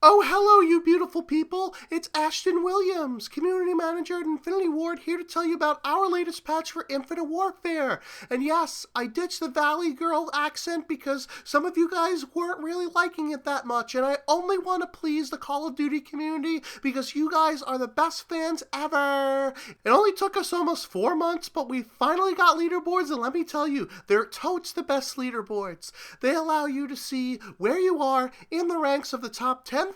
Oh, hello, you beautiful people. It's Ashton Williams, Community Manager at Infinity Ward, here to tell you about our latest patch for Infinite Warfare. And yes, I ditched the Valley Girl accent because some of you guys weren't really liking it that much, and I only want to please the Call of Duty community because you guys are the best fans ever. It only took us almost 4 months, but we finally got leaderboards, and let me tell you, they're totes the best leaderboards. They allow you to see where you are in the ranks of the top 10,000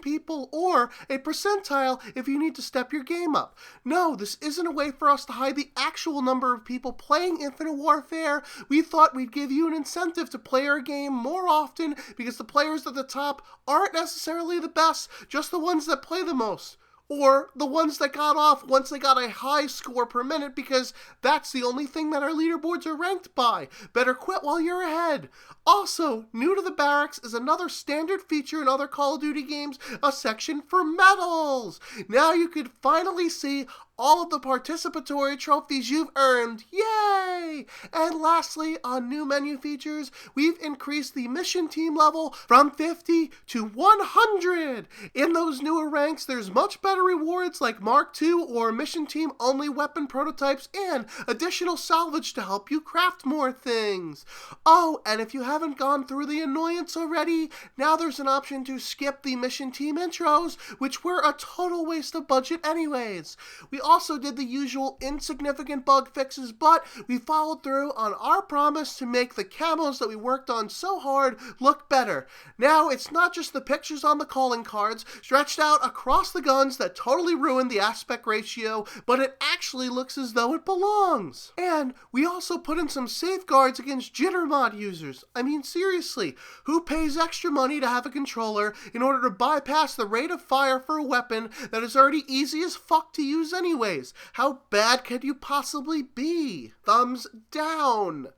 people, or a percentile if you need to step your game up. No, this isn't a way for us to hide the actual number of people playing Infinite Warfare. We thought we'd give you an incentive to play our game more often because the players at the top aren't necessarily the best, just the ones that play the most. Or the ones that got off once they got a high score per minute, because that's the only thing that our leaderboards are ranked by. Better quit while you're ahead. Also, new to the barracks is another standard feature in other Call of Duty games, a section for medals. Now you can finally see all of the participatory trophies you've earned. Yay! And lastly, on new menu features, we've increased the mission team level from 50 to 100. In those newer ranks, there's much better rewards like Mark II or mission team only weapon prototypes and additional salvage to help you craft more things. Oh, and if you haven't gone through the annoyance already, now there's an option to skip the mission team intros, which were a total waste of budget anyways. We also did the usual insignificant bug fixes, but we followed through on our promise to make the camos that we worked on so hard look better. Now it's not just the pictures on the calling cards stretched out across the guns that totally ruined the aspect ratio, but it actually looks as though it belongs. And we also put in some safeguards against jitter mod users. I mean, seriously, who pays extra money to have a controller in order to bypass the rate of fire for a weapon that is already easy as fuck to use anyways? How bad could you possibly be? Thumbs down.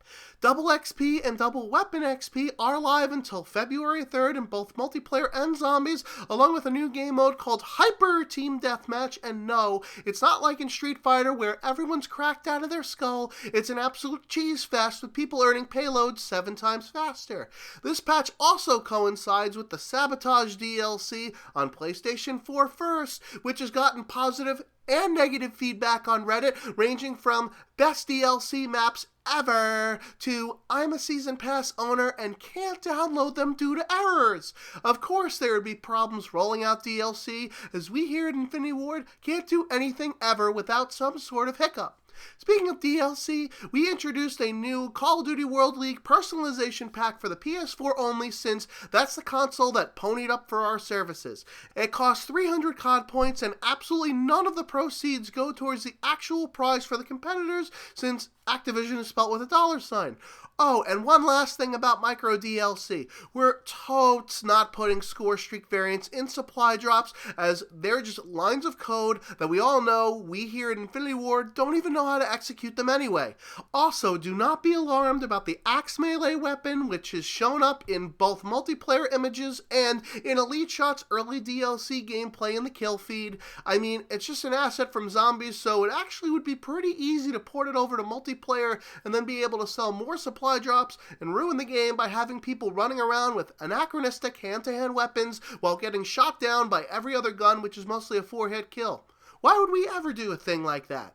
Double XP and Double Weapon XP are live until February 3rd in both multiplayer and zombies, along with a new game mode called Hyper Team Deathmatch. And no, it's not like in Street Fighter where everyone's cracked out of their skull. It's an absolute cheese fest with people earning payloads 7 times faster. This patch also coincides with the Sabotage DLC on PlayStation 4 first, which has gotten positive and negative feedback on Reddit, ranging from best DLC maps ever to I'm a season pass owner and can't download them due to errors. Of course there would be problems rolling out DLC, as we here at Infinity Ward can't do anything ever without some sort of hiccup. Speaking of DLC, we introduced a new Call of Duty World League personalization pack for the PS4 only, since that's the console that ponied up for our services. It costs 300 COD points, and absolutely none of the proceeds go towards the actual prize for the competitors, since Activision is spelled with a $sign. Oh, and one last thing about micro DLC. We're totes not putting Scorestreak variants in supply drops, as they're just lines of code that we all know we here at Infinity Ward don't even know how to execute them anyway. Also, do not be alarmed about the axe melee weapon, which has shown up in both multiplayer images and in Elite Shot's early DLC gameplay in the kill feed. I mean, it's just an asset from zombies, so it actually would be pretty easy to port it over to multiplayer and then be able to sell more supply drops and ruin the game by having people running around with anachronistic hand-to-hand weapons while getting shot down by every other gun, which is mostly a 4-hit kill. Why would we ever do a thing like that?